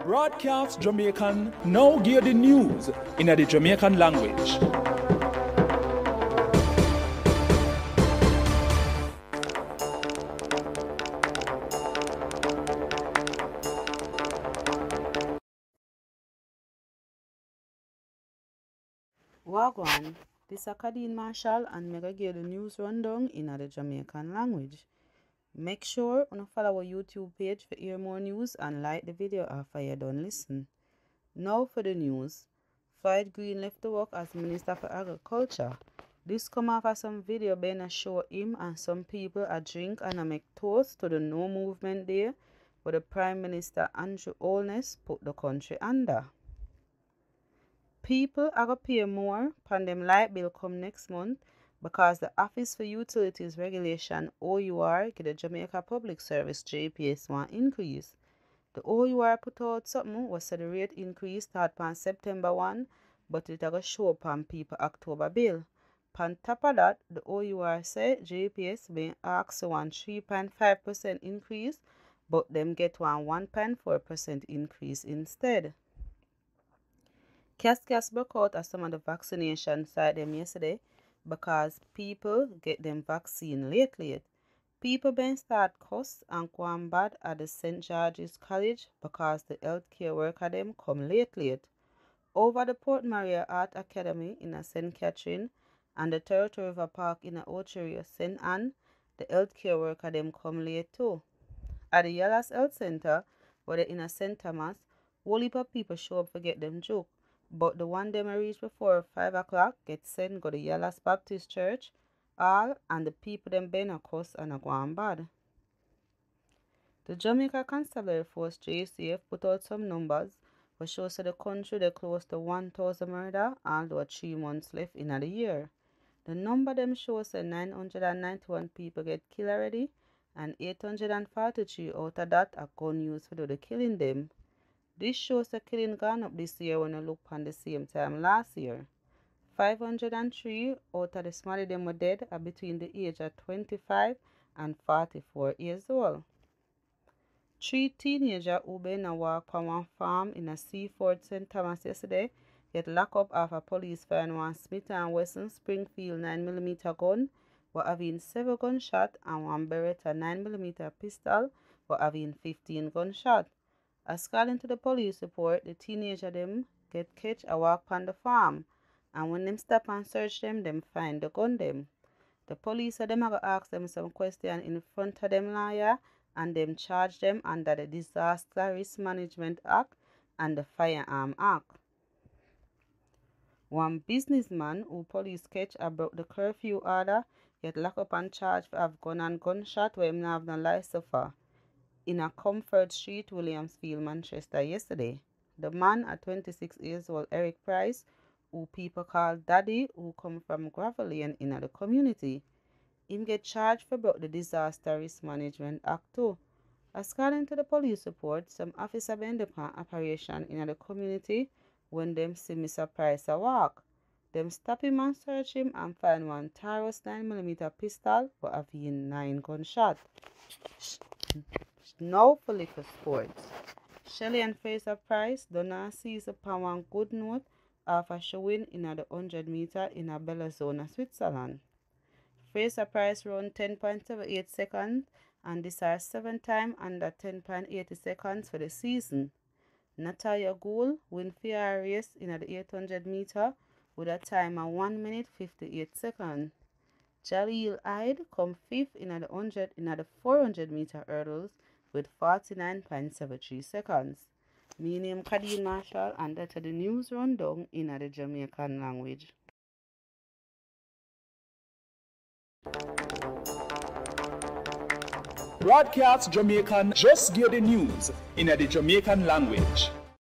Braadkyaas Jamiekan now give the news in the Jamaican language. Wagwan, this is Kadeen Marshall and mega give the news rundown in the Jamaican language. Make sure you follow our YouTube page for hear more news and like the video after you done listen. Now for the news. Floyd Green left to work as Minister for Agriculture. This come after some video being show him and some people a drink and a make toast to the No Movement Day where the Prime Minister Andrew Holness put the country under. People are going to pay more upon them light bill come next month because the Office for Utilities Regulation OUR get the Jamaica Public Service JPS one increase. The OUR put out something was said the rate increase start on September 1, but it will show up on people October bill. On top of that, the OUR said JPS being asked for one 3.5% increase, but them get one 1.4% increase instead. Cascas broke out at some of the vaccination site them yesterday because people get them vaccine late. People been start cuss and go bad at the St. George's College because the healthcare worker them come late. Over the Port Maria Art Academy in a St. Catherine and the Territory River Park in a Ocheria St. Anne, the healthcare worker them come late too. At the Yallas Health Center, where they in a St. Thomas, whole heap of people show up to get them joke. But the one them reach before 5 o'clock get sent go to Yallas Baptist Church, all and the people them been a cuss and a go on bad. The Jamaica Constabulary Force JCF put out some numbers which shows that the country they close to 1,000 murder although 3 months left in the year. The number them shows that 991 people get killed already and 843 out of that are gun used for the killing them. This shows the killing gone up this year when you look on the same time last year. 503 out of the smaller them were dead are between the age of 25 and 44 years old. 3 teenagers who been a walk on one farm in a Seaford St. Thomas yesterday get locked up after police find one Smith & Wesson Springfield 9mm gun were having 7 gunshots and one Beretta 9mm pistol were having 15 gunshots. According to the police report, the teenager them get catch a walk on the farm, and when them stop and search them find the gun them. The police said them are ask them some question in front of them lawyer, and them charge them under the Disaster Risk Management Act and the Firearm Act. One businessman who police catch about the curfew order get locked up and charged for have gun and gunshot where him have no license for in a Comfort Street, Williamsfield, Manchester yesterday. The man at 26 years old, Eric Price, who people call Daddy, who come from Gravelian in the community, him get charged for about the Disaster Risk Management Act too. According to the police report, some officer been upon operation in the community when them see Mr. Price a walk. Them stop him and search him and find one Taurus 9mm pistol but having 9 gunshots. Now for liquor sports. Shelley and Fraser Price do not seize upon one good note after showing in the 100 meter in a Bellazona, Switzerland. Fraser Price run 10.78 seconds and this are 7 times under 10.80 seconds for the season. Natalia Gould win fair race in the 800 meter with a time of 1 minute 58 seconds. Jaleel Hyde come 5th in the 400 meter hurdles with 49.73 seconds. My name is Kadeen Marshall and that's the news rundown in the Jamaican language. Braadkyaas Jamiekan just give the news in the Jamaican language.